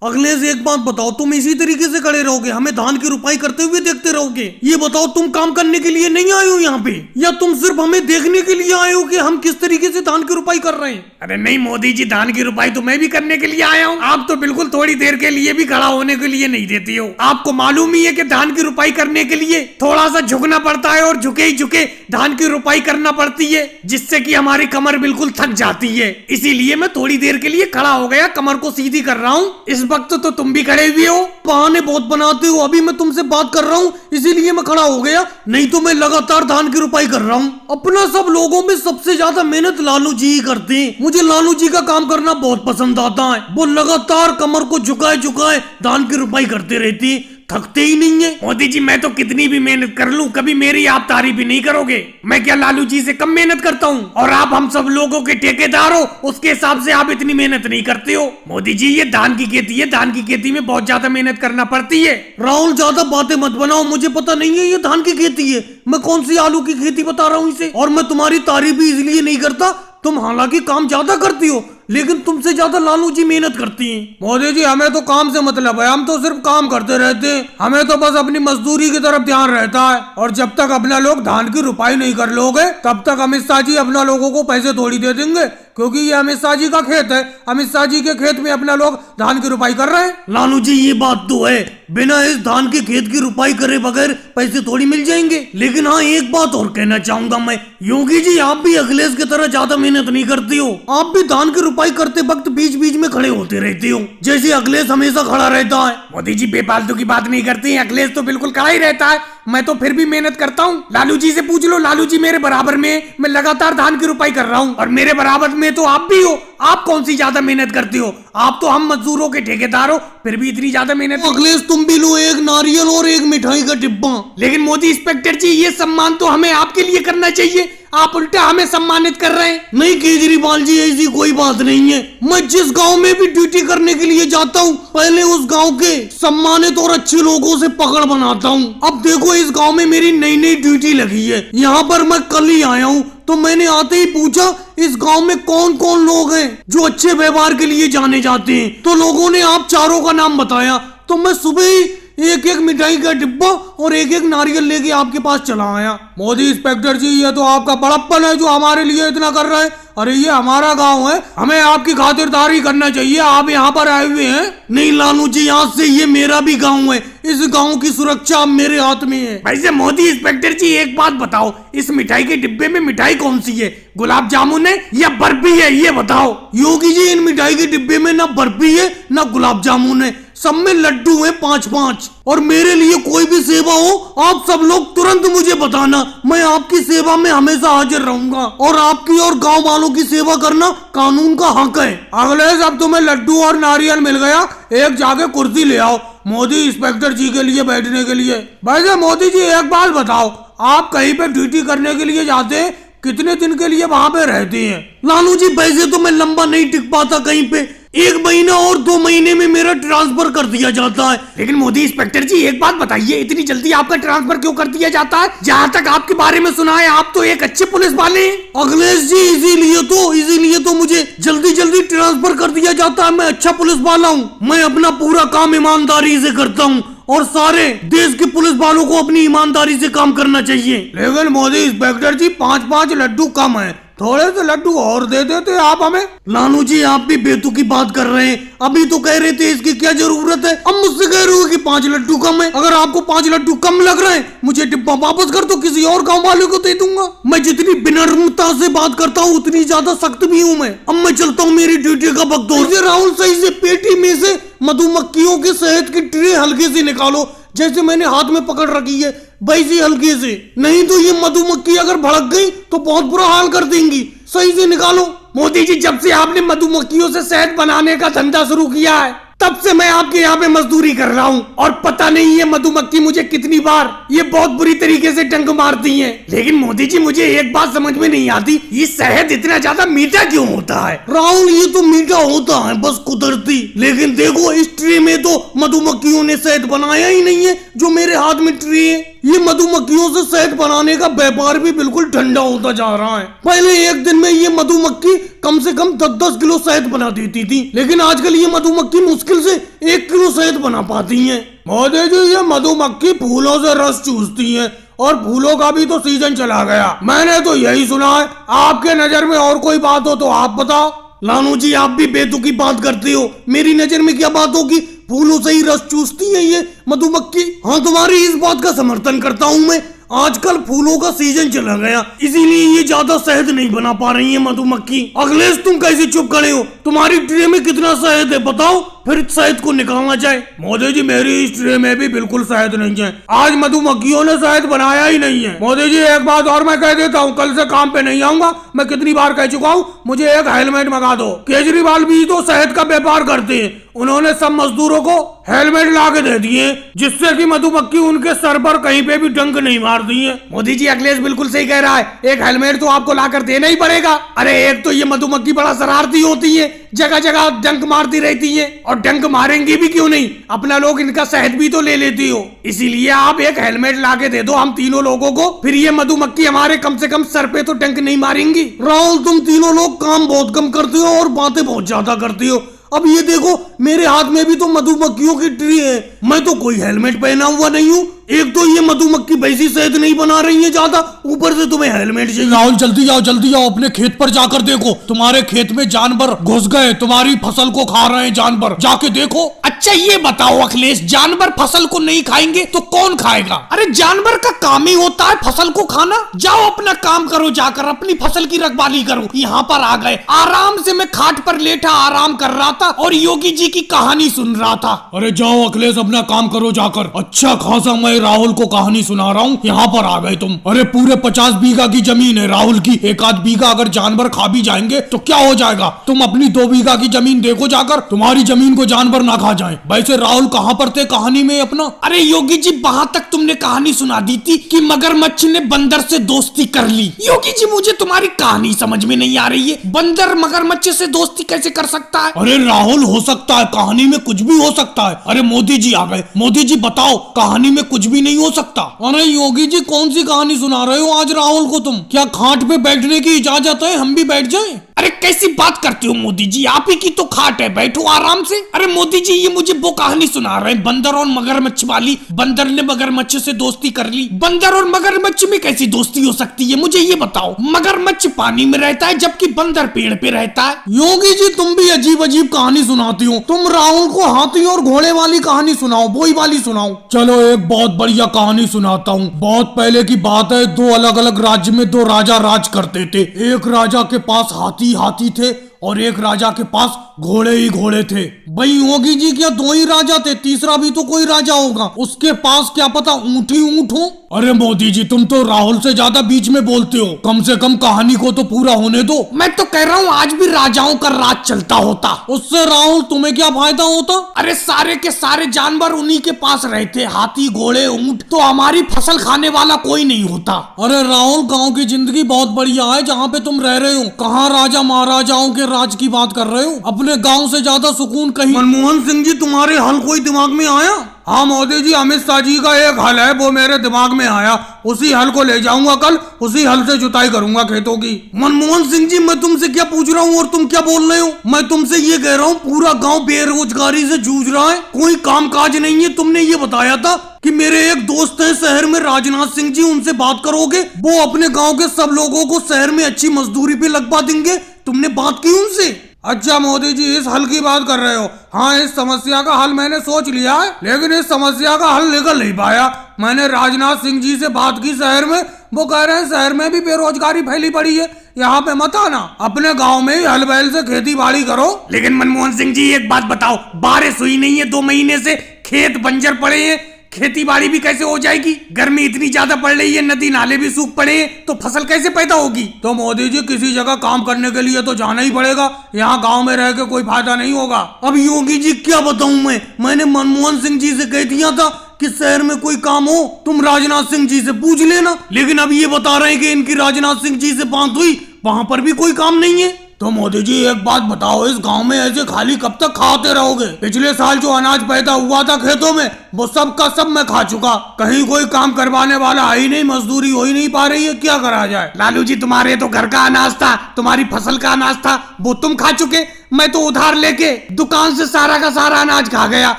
अखिलेश एक बात बताओ, तुम इसी तरीके से खड़े रहोगे, हमें धान की रुपाई करते हुए देखते रहोगे? ये बताओ, तुम काम करने के लिए नहीं आए हो यहाँ पे, या तुम सिर्फ हमें देखने के लिए आए हो कि हम किस तरीके से धान की रुपाई कर रहे हैं? अरे नहीं मोदी जी, धान की रुपाई तो मैं भी करने के लिए आया हूँ। आप तो बिल्कुल थोड़ी देर के लिए भी खड़ा होने के लिए नहीं देती हो। आपको मालूम ही है कि धान की रुपाई करने के लिए थोड़ा सा झुकना पड़ता है, और झुके ही झुके धान की रुपाई करना पड़ती है, जिससे कि हमारी कमर बिल्कुल थक जाती है। इसीलिए मैं थोड़ी देर के लिए खड़ा हो गया, कमर को सीधी कर रहा हूँ। इस वक्त तो तुम भी खड़े हुए हो, बहाने बहुत बनाते हो। अभी मैं तुमसे बात कर रहा हूँ इसीलिए मैं खड़ा हो गया, नहीं तो मैं लगातार धान की रुपाई कर रहा हूँ। अपना सब लोगों में सबसे ज्यादा मेहनत लालू जी ही करते हैं। मुझे लालू जी का काम करना बहुत पसंद आता है। वो लगातार कमर को झुकाए झुकाए धान की रुपाई करते रहती है, थकते ही नहीं है। मोदी जी, मैं तो कितनी भी मेहनत कर लूं, कभी मेरी आप तारीफ भी नहीं करोगे। मैं क्या लालू जी से कम मेहनत करता हूं? और आप हम सब लोगों के ठेकेदार हो, उसके हिसाब से आप इतनी मेहनत नहीं करते हो। मोदी जी, ये धान की खेती है, धान की खेती में बहुत ज्यादा मेहनत करना पड़ती है। राहुल, ज्यादा बातें मत बनाओ, मुझे पता नहीं है ये धान की खेती है। मैं कौन सी आलू की खेती बता रहा हूँ इसे। और मैं तुम्हारी तारीफ भी इसलिए नहीं करता, तुम हालांकि काम ज्यादा करती हो, लेकिन तुमसे ज्यादा लालू जी मेहनत करती हैं। मोदी जी, हमें तो काम से मतलब है, हम तो सिर्फ काम करते रहते हैं, हमें तो बस अपनी मजदूरी की तरफ ध्यान रहता है। और जब तक अपना लोग धान की रुपाई नहीं कर लोगे, तब तक अमित शाह जी अपना लोगों को पैसे थोड़ी दे देंगे, क्योंकि ये अमित शाह जी का खेत है। अमित शाह जी के खेत में अपना लोग धान की रुपाई कर रहे हैं। लालू जी, ये बात तो है, बिना इस धान के खेत की रुपाई करे बगैर पैसे थोड़ी मिल जाएंगे। लेकिन हाँ, एक बात और कहना चाहूंगा मैं, योगी जी, आप भी अखिलेश की तरह ज्यादा मेहनत नहीं करती हो। आप भी धान की रुपाई करते वक्त बीच बीच में खड़े होते रहते हो, जैसे अखिलेश हमेशा खड़ा रहता है। मोदी जी, बेफालतू की बात नहीं करती हैं, अखिलेश तो बिल्कुल खड़ा ही रहता है, मैं तो फिर भी मेहनत करता हूँ। लालू जी से पूछ लो, लालू जी मेरे बराबर में, मैं लगातार धान की रुपाई कर रहा हूँ, और मेरे बराबर में तो आप भी हो। आप कौन सी ज्यादा मेहनत करते हो? आप तो हम मजदूरों के ठेकेदार हो, फिर भी इतनी ज्यादा मेहनत। अखिलेश, तुम भी लो एक नारियल और एक मिठाई का डिब्बा। लेकिन मोदी इंस्पेक्टर जी, ये सम्मान तो हमें आपके लिए करना चाहिए, आप उल्टा हमें सम्मानित कर रहे हैं। नहीं केजरीवाल जी, ऐसी कोई बात नहीं है। मैं जिस गांव में भी ड्यूटी करने के लिए जाता हूँ, पहले उस गांव के सम्मानित और अच्छे लोगों से पकड़ बनाता हूँ। अब देखो, इस गांव में मेरी नई नई ड्यूटी लगी है, यहाँ पर मैं कल ही आया हूँ, तो मैंने आते ही पूछा इस गांव में कौन कौन लोग हैं जो अच्छे व्यवहार के लिए जाने जाते हैं। तो लोगों ने आप चारों का नाम बताया, तो मैं सुबह ही एक एक मिठाई का डिब्बा और एक एक नारियल लेके आपके पास चला आया। मोदी इंस्पेक्टर जी, ये तो आपका बड़प्पन है जो हमारे लिए इतना कर रहे हैं। अरे ये हमारा गांव है, हमें आपकी खातिरदारी करना चाहिए, आप यहाँ पर आए हुए हैं। नहीं लालू जी, आज से ये मेरा भी गांव है, इस गांव की सुरक्षा मेरे हाथ में है। वैसे मोदी इंस्पेक्टर जी, एक बात बताओ, इस मिठाई के डिब्बे में मिठाई कौन सी है? गुलाब जामुन है या बर्फी है, ये बताओ। योगी जी, इन मिठाई के डिब्बे में ना बर्फी है ना गुलाब जामुन है, सब में लड्डू है 5-5। और मेरे लिए कोई भी सेवा हो, आप सब लोग तुरंत मुझे बताना, मैं आपकी सेवा में हमेशा हाजिर रहूंगा। और आपकी और गांव वालों की सेवा करना कानून का हक है। अखिलेश, अब तुम्हें लड्डू और नारियल मिल गया, एक जाके कुर्सी ले आओ मोदी इंस्पेक्टर जी के लिए बैठने के लिए। वैसे मोदी जी, एक बात बताओ, आप कहीं पे ड्यूटी करने के लिए जाते हैं, कितने दिन के लिए वहाँ पे रहते हैं? लालू जी, वैसे तो मैं लंबा नहीं टिक पाता कहीं पे, 1 महीना और 2 महीने में मेरा ट्रांसफर कर दिया जाता है। लेकिन मोदी इंस्पेक्टर जी, एक बात बताइए, इतनी जल्दी आपका ट्रांसफर क्यों कर दिया जाता है? जहाँ तक आपके बारे में सुना है, आप तो एक अच्छे पुलिस वाले हैं। अखिलेश जी, इसीलिए तो मुझे जल्दी जल्दी ट्रांसफर कर दिया जाता है। मैं अच्छा पुलिस वाला हूँ, मैं अपना पूरा काम ईमानदारी से करता हूँ, और सारे देश के पुलिस वालों को अपनी ईमानदारी से काम करना चाहिए। लेकिन मोदी इंस्पेक्टर जी, 5-5 लड्डू कम है, थोड़े से लड्डू और दे देते आप हमें। लालू जी, आप भी बेतुकी बात कर रहे हैं, अभी तो कह रहे थे इसकी क्या जरूरत है, अब मुझसे कह रहे हो कि 5 लड्डू कम है। अगर आपको 5 लड्डू कम लग रहे हैं, मुझे डिब्बा वापस कर दो, किसी और गांव वाले को दे दूंगा। मैं जितनी विनम्रता से बात करता हूँ, उतनी ज्यादा सख्त भी हूँ मैं। अब मैं चलता हूँ, मेरी ड्यूटी का वक्त हो गया। राहुल, सही से पेटी में से मधुमक्खियों के शहद की ट्रे हल्के से निकालो, जैसे मैंने हाथ में पकड़ रखी है वैसे हल्के से, नहीं तो ये मधुमक्खी अगर भड़क गई तो बहुत बुरा हाल कर देंगी। सही से निकालो। मोदी जी, जब से आपने मधुमक्खियों से शहद बनाने का धंधा शुरू किया है, तब से मैं आपके यहाँ पे मजदूरी कर रहा हूँ, और पता नहीं ये मधुमक्खी मुझे कितनी बार ये बहुत बुरी तरीके से डंक मारती हैं। लेकिन मोदी जी, मुझे एक बात समझ में नहीं आती, ये शहद इतना ज्यादा मीठा क्यों होता है? राहुल, ये तो मीठा होता है बस कुदरती, लेकिन देखो इस ट्रे में तो मधुमक्खियों ने शहद बनाया ही नहीं है, जो मेरे हाथ में ट्रे है। ये मधुमक्खियों से शहद बनाने का व्यापार भी बिल्कुल ठंडा होता जा रहा है। पहले एक दिन में ये मधुमक्खी कम से कम 10-10 किलो शहद बना देती थी, लेकिन आजकल ये मधुमक्खी मुश्किल से 1 किलो शहद बना पाती है। मोदी जी, ये मधुमक्खी फूलों से रस चूसती है और फूलों का भी तो सीजन चला गया। मैंने तो यही सुना है, आपके नजर में और कोई बात हो तो आप बताओ। लालू जी, आप भी बेतुकी बात करते हो। मेरी नजर में क्या बात होगी? फूलों से ही रस चूसती है ये मधुमक्खी। हाँ, तुम्हारी इस बात का समर्थन करता हूँ मैं। आजकल फूलों का सीजन चला गया, इसीलिए ये ज्यादा शहद नहीं बना पा रही है मधुमक्खी। अखिलेश, तुम कैसे चुप खड़े हो? तुम्हारी ट्रे में कितना शहद है बताओ, फिर शहद को निकालना चाहे। मोदी जी, मेरी इस ट्रे में भी बिल्कुल शहद नहीं है। आज मधुमक्खियों ने शहद बनाया ही नहीं है। मोदी जी, एक बात और मैं कह देता हूँ, कल से काम पे नहीं आऊंगा। मैं कितनी बार कह चुका हूँ, मुझे एक हेलमेट मंगा दो। केजरीवाल भी तो शहद का व्यापार करते हैं, उन्होंने सब मजदूरों को हेलमेट ला के दे दिए, जिससे कि मधुमक्खी उनके सर पर कहीं पे भी डंक नहीं मार दी है। मोदी जी, अखिलेश बिल्कुल सही कह रहा है, एक हेलमेट तो आपको लाकर देना ही पड़ेगा। अरे एक तो ये मधुमक्खी बड़ा शरारती होती है, जगह जगह डंक मारती रहती है, और डंक मारेंगी भी क्यों नहीं, अपना लोग इनका शहद भी तो ले लेती हो। इसीलिए आप एक हेलमेट ला के दे दो हम तीनों लोगों को, फिर ये मधुमक्खी हमारे कम से कम सर पे तो डंक नहीं मारेंगी। राहुल, तुम तीनों लोग काम बहुत कम करते हो और बातें बहुत ज्यादा करती हो। अब ये देखो, मेरे हाथ में भी तो मधुमक्खियों की ट्री है, मैं तो कोई हेलमेट पहना हुआ नहीं हूँ। एक तो ये मधुमक्खी वैसी शहद नहीं बना रही है ज्यादा, ऊपर से तुम्हें हेलमेट चाहिए। राहुल, जल्दी जाओ अपने खेत पर जाकर देखो, तुम्हारे खेत में जानवर घुस गए, तुम्हारी फसल को खा रहे हैं जानवर, जाके देखो। अच्छा ये बताओ अखिलेश, जानवर फसल को नहीं खाएंगे तो कौन खाएगा? अरे जानवर का काम ही होता है फसल को खाना। जाओ अपना काम करो, जाकर अपनी फसल की रखवाली करो। यहाँ पर आ गए, आराम से मैं खाट पर लेटा आराम कर रहा था और योगी जी की कहानी सुन रहा था। अरे जाओ अखिलेश, अपना काम करो जाकर। अच्छा खासा मैं राहुल को कहानी सुना रहा हूँ, यहाँ पर आ गए तुम। अरे पूरे 50 बीघा की जमीन है राहुल की, 1 आध बीघा अगर जानवर खा भी जाएंगे तो क्या हो जाएगा? तुम अपनी 2 बीघा की जमीन देखो जाकर, तुम्हारी जमीन को जानवर ना खा जाए। वैसे राहुल कहाँ पर थे कहानी में अपना? अरे योगी जी, वहाँ तक तुमने कहानी सुना दी थी कि मगरमच्छ ने बंदर से दोस्ती कर ली। योगी जी, मुझे तुम्हारी कहानी समझ में नहीं आ रही है, बंदर मगरमच्छ से दोस्ती कैसे कर सकता है? अरे राहुल, हो सकता है, कहानी में कुछ भी हो सकता है। अरे मोदी जी आ गए। मोदी जी बताओ, कहानी में कुछ भी नहीं हो सकता। अरे योगी जी, कौन सी कहानी सुना रहे हो आज राहुल को तुम? क्या खाट पे बैठने की इजाजत है, हम भी बैठ जाएं? अरे कैसी बात करते हो मोदी जी, आप ही की तो खाट है, बैठो आराम से। अरे मोदी जी, ये मुझे वो कहानी सुना रहे हैं बंदर और मगरमच्छ वाली। बंदर ने मगरमच्छ से दोस्ती कर ली। बंदर और मगरमच्छ में कैसी दोस्ती हो सकती है, मुझे ये बताओ। मगरमच्छ पानी में रहता है जबकि बंदर पेड़ पे रहता है। योगी जी, तुम भी अजीब अजीब कहानी सुनाती हो। तुम राहुल को हाथी और घोड़े वाली कहानी सुनाओ, वही वाली सुनाओ। चलो एक बहुत बढ़िया कहानी सुनाता हूँ। बहुत पहले की बात है, 2 अलग अलग राज्य में 2 राजा राज करते थे। एक राजा के पास हाथी थे और एक राजा के पास घोड़े ही घोड़े थे। भाई योगी जी, क्या 2 ही राजा थे? तीसरा भी तो कोई राजा होगा, उसके पास क्या पता ऊंट ही ऊंट हो। अरे मोदी जी, तुम तो राहुल से ज्यादा बीच में बोलते हो, कम से कम कहानी को तो पूरा होने दो। मैं तो कह रहा हूँ आज भी राजाओं का राज चलता होता। उससे राहुल तुम्हें क्या फायदा होता? अरे सारे के सारे जानवर उन्हीं के पास रहते, हाथी घोड़े ऊंट, तो हमारी फसल खाने वाला कोई नहीं होता। अरे राहुल, गाँव की जिंदगी बहुत बढ़िया है जहाँ पे तुम रह रहे हो। कहाँ राजा महाराजाओं के राज की बात कर रहे हो? अपने गांव से ज्यादा सुकून कहीं। मनमोहन सिंह जी, तुम्हारे हल कोई दिमाग में आया? हाँ मोदी जी, अमित शाह जी का एक हल है, वो मेरे दिमाग में आया। उसी हल को ले जाऊंगा कल, उसी हल से जुताई करूंगा खेतों की। मनमोहन सिंह जी, मैं तुमसे क्या पूछ रहा हूँ और तुम क्या बोल रहे हो? मैं तुमसे ये कह रहा हूँ, पूरा गांव बेरोजगारी से जूझ रहा है, कोई काम काज नहीं है। तुमने ये बताया था कि मेरे एक दोस्त हैं शहर में, राजनाथ सिंह जी, उनसे बात करोगे, वो अपने गाँव के सब लोगों को शहर में अच्छी मजदूरी पे लगवा देंगे। तुमने बात की उनसे? अच्छा मोदी जी, इस हल की बात कर रहे हो? हाँ, इस समस्या का हल मैंने सोच लिया है, लेकिन इस समस्या का हल निकल नहीं पाया। मैंने राजनाथ सिंह जी से बात की शहर में, वो कह रहे हैं शहर में भी बेरोजगारी फैली पड़ी है, यहाँ पे मत आना, अपने गांव में ही हल बैल से खेती बाड़ी करो। लेकिन मनमोहन सिंह जी, एक बात बताओ, बारिश हुई नहीं है 2 महीने से, खेत बंजर पड़े हैं, खेती बाड़ी भी कैसे हो जाएगी? गर्मी इतनी ज्यादा पड़ रही है, नदी नाले भी सूख पड़े हैं, तो फसल कैसे पैदा होगी? तो मोदी जी, किसी जगह काम करने के लिए तो जाना ही पड़ेगा, यहाँ गांव में रह के कोई फायदा नहीं होगा। अब योगी जी क्या बताऊं मैंने मनमोहन सिंह जी से कह दिया था कि शहर में कोई काम हो तुम राजनाथ सिंह जी से पूछ लेना, लेकिन अब ये बता रहे हैं कि इनकी राजनाथ सिंह जी से बात हुई, वहां पर भी कोई काम नहीं है। तो मोदी जी एक बात बताओ, इस गांव में ऐसे खाली कब तक खाते रहोगे? पिछले साल जो अनाज पैदा हुआ था खेतों में वो सब का सब मैं खा चुका। कहीं कोई काम करवाने वाला है ही नहीं, मजदूरी हो ही नहीं पा रही है, क्या करा जाए? लालू जी तुम्हारे तो घर का अनाज था, तुम्हारी फसल का अनाज था, वो तुम खा चुके। मैं तो उधार लेके दुकान से सारा का सारा अनाज खा गया।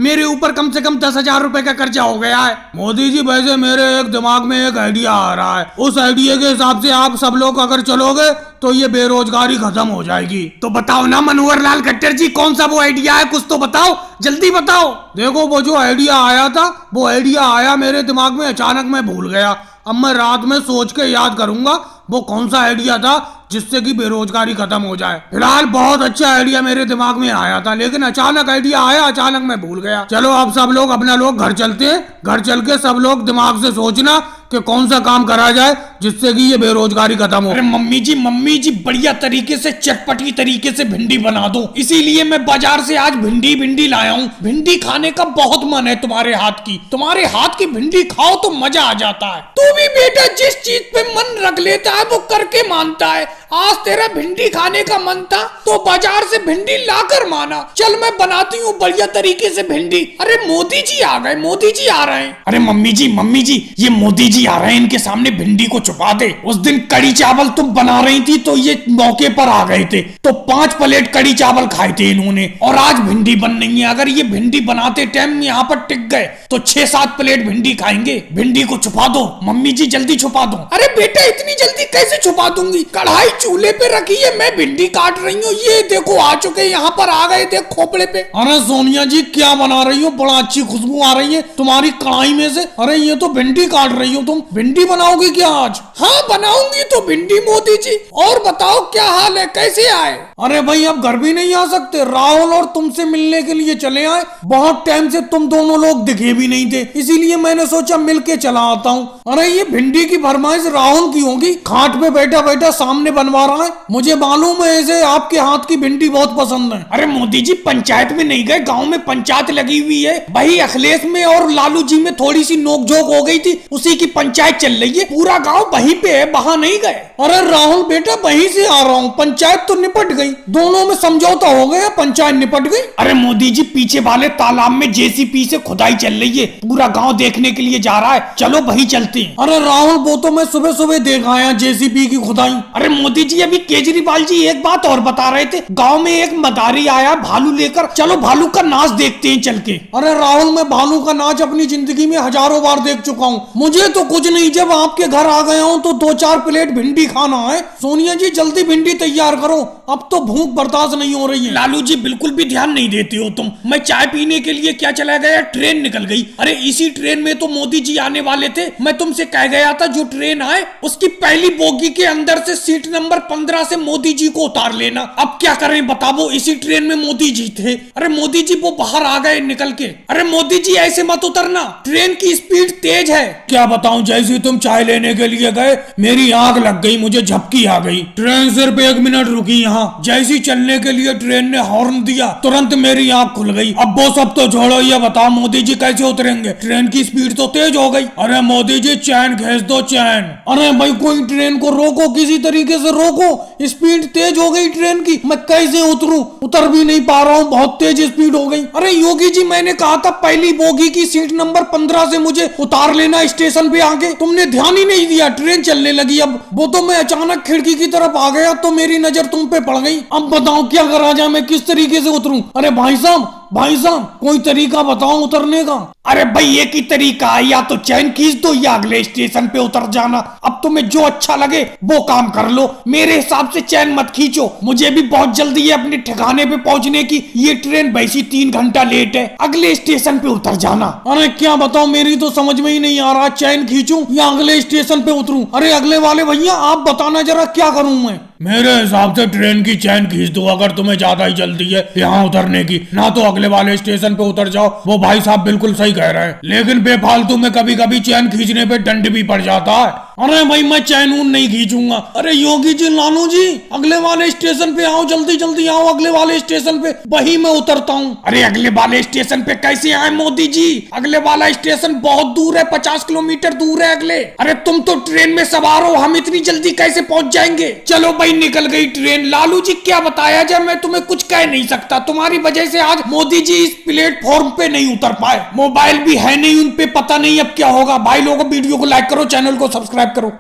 मेरे ऊपर कम से कम 10,000 रुपए का कर्जा हो गया है। मोदी जी वैसे मेरे एक दिमाग में एक आइडिया आ रहा है, उस आइडिया के हिसाब से आप सब लोग अगर चलोगे तो ये बेरोजगारी खत्म हो जाएगी। तो बताओ ना मनोहर लाल खट्टर जी, कौन सा वो आइडिया है, कुछ तो बताओ, जल्दी बताओ। देखो वो जो आइडिया आया था, वो आइडिया आया मेरे दिमाग में, अचानक मैं भूल गया। अब मैं रात में सोच के याद करूंगा वो कौन सा आइडिया था जिससे कि बेरोजगारी खत्म हो जाए। फिलहाल बहुत अच्छा आइडिया मेरे दिमाग में आया था, लेकिन अचानक आइडिया आया, अचानक मैं भूल गया। चलो अब सब लोग अपना लोग घर चलते हैं, घर चल के सब लोग दिमाग से सोचना कि कौन सा काम करा जाए जिससे कि ये बेरोजगारी खत्म हो। अरे मम्मी जी बढ़िया तरीके से चटपटी तरीके से भिंडी बना दो, इसीलिए मैं बाजार से आज भिंडी लाया हूँ। भिंडी खाने का बहुत मन है तुम्हारे हाथ की, तुम्हारे हाथ की भिंडी खाओ तो मजा आ जाता है। तू भी बेटा जिस चीज पे मन रख लेता है वो करके मानता है। आज तेरा भिंडी खाने का मन था तो बाजार से भिंडी लाकर माना। चल मैं बनाती हूँ बढ़िया तरीके से भिंडी। अरे मोदी जी आ गए, मोदी जी आ रहे हैं। अरे मम्मी जी ये मोदी जी आ रहे हैं, इनके सामने भिंडी को छुपा दे। उस दिन कड़ी चावल तुम बना रही थी तो ये मौके पर आ गए थे, तो 5 प्लेट कड़ी चावल खाए थे इन्होंने, और आज भिंडी बन रही है। अगर ये भिंडी बनाते टाइम यहाँ पर टिक गए तो 6-7 प्लेट भिंडी खाएंगे। भिंडी को छुपा दो मम्मी जी, जल्दी छुपा दो। अरे बेटा इतनी जल्दी कैसे छुपा दूंगी, कढ़ाई चूल्हे पे रखी है, मैं भिंडी काट रही हूँ। ये देखो आ चुके, यहाँ पर आ गए, देख खोपड़े पे। अरे सोनिया जी क्या बना रही हो, बड़ा अच्छी खुशबू आ रही है तुम्हारी कढ़ाई में से। अरे ये तो भिंडी काट रही हो तुम, भिंडी बनाओगी क्या आज? हाँ बनाऊंगी तो भिंडी मोदी जी। और बताओ क्या हाल है, कैसे आए? अरे भाई अब घर भी नहीं आ सकते, राहुल और तुमसे मिलने के लिए चले आए। बहुत टाइम से तुम दोनों लोग दिखे भी नहीं थे, इसीलिए मैंने सोचा मिलके चला आता हूँ। अरे ये भिंडी की फरमाइश राहुल की होगी, खाट पे बैठा बैठा सामने बनवा रहा है। मुझे मालूम है इसे आपके हाथ की भिंडी बहुत पसंद है। अरे मोदी जी पंचायत में नहीं गए, गांव में पंचायत लगी हुई है भाई। अखिलेश में और लालू जी में थोड़ी सी नोकझोंक हो गई थी, उसी की पंचायत चल रही है। पूरा गांव वहीं पे है, वहां नहीं गए। अरे राहुल बेटा वहीं से आ रहा हूँ, पंचायत तो निपट गई, दोनों में समझौता हो गया, पंचायत निपट गई। अरे मोदी जी पीछे वाले तालाब में जेसीबी से खुदाई चल रही है, पूरा गांव देखने के लिए जा रहा है, चलो वहीं चलते हैं। अरे राहुल वो तो मैं सुबह सुबह देख आया जेसीबी की खुदाई। अरे मोदी जी अभी केजरीवाल जी एक बात और बता रहे थे, गांव में एक मदारी आया भालू लेकर, चलो भालू का नाच देखते हैं चल के। अरे राहुल मैं भालू का नाच अपनी जिंदगी में हजारों बार देख चुका हूँ, मुझे तो कुछ नहीं, जब आपके घर आ गया हूँ तो 2-4 प्लेट भिंडी खाना है। सोनिया जी जल्दी भिंडी तैयार करो, अब तो भूख बर्दाश्त नहीं हो रही है। लालू जी बिल्कुल भी ध्यान नहीं देते हो तुम। मैं चाय पीने के लिए क्या चला गया, ट्रेन निकल गई। अरे इसी ट्रेन में तो मोदी जी आने वाले थे, मैं तुमसे कह गया था जो ट्रेन आए उसकी पहली बोगी के अंदर से सीट नंबर 15 से मोदी जी को उतार लेना। अब क्या करें बताओ, इसी ट्रेन में मोदी जी थे। अरे मोदी जी वो बाहर आ गए निकल के। अरे मोदी जी ऐसे मत उतरना, ट्रेन की स्पीड तेज है। क्या बताऊं, जैसे तुम चाय लेने के लिए गए मेरी आंख लग गई, मुझे झपकी आ गई। ट्रेन सिर्फ 1 मिनट रुकी यहाँ, जैसी चलने के लिए ट्रेन ने हॉर्न दिया तुरंत मेरी आंख खुल गई। अब वो सब तो छोड़ो, ये बताओ मोदी जी कैसे उतरेंगे, ट्रेन की स्पीड तो तेज हो गई। अरे मोदी जी चैन खींच दो चैन। अरे भाई कोई ट्रेन को रोको, किसी तरीके से रोको, स्पीड तेज हो गई ट्रेन की, मैं कैसे उतरूं, उतर भी नहीं पा रहा हूँ, बहुत तेज स्पीड हो गई। अरे योगी जी मैंने कहा था पहली बोगी की सीट नंबर 15 से मुझे उतार लेना स्टेशन पे आके, तुमने ध्यान ही नहीं दिया, ट्रेन चलने लगी। अब वो तो मैं अचानक खिड़की की तरफ आ गया तो मेरी नजर तुम पे पड़ गई। अब बताओ क्या करा जाए, मैं किस तरीके से उतरूं? अरे भाई साहब कोई तरीका बताओ उतरने का। अरे भाई एक ही तरीका है, या तो चैन खींच दो या अगले स्टेशन पे उतर जाना। अब तुम्हें जो अच्छा लगे वो काम कर लो, मेरे हिसाब से चैन मत खींचो, मुझे भी बहुत जल्दी है अपने ठिकाने पे पहुंचने की। ये ट्रेन वैसी 3 घंटा लेट है, अगले स्टेशन पे उतर जाना। अरे क्या बताओ, मेरी तो समझ में ही नहीं आ रहा, चैन खींचूं या अगले स्टेशन पे उतरूं? अरे अगले वाले भैया आप बताना जरा क्या करूं मैं? मेरे हिसाब से ट्रेन की चैन खींच दो अगर तुम्हें ज्यादा ही जल्दी है यहाँ उतरने की, ना तो अगले वाले स्टेशन पे उतर जाओ। वो भाई साहब बिल्कुल सही कह रहे हैं, लेकिन बेफालतू में कभी कभी चैन खींचने पे दंड भी पड़ जाता है। अरे भाई मैं चैनून नहीं खींचूंगा। अरे योगी जी, लालू जी, अगले वाले स्टेशन पे आओ, जल्दी जल्दी आओ अगले वाले स्टेशन पे, वही मैं उतरता हूँ। अरे अगले वाले स्टेशन पे कैसे आए मोदी जी? अगले वाला स्टेशन बहुत दूर है, 50 किलोमीटर दूर है अगले। अरे तुम तो ट्रेन में सवार हो, हम इतनी जल्दी कैसे पहुंच जाएंगे? चलो भाई, निकल गई ट्रेन। लालू जी क्या बताया जाए, मैं तुम्हें कुछ कह नहीं सकता। तुम्हारी वजह से आज मोदी जी इस प्लेटफॉर्म पे नहीं उतर पाए। मोबाइल भी है नहीं उन पे, पता नहीं अब क्या होगा। भाई लोगों, वीडियो को लाइक करो, चैनल को सब्सक्राइब करो।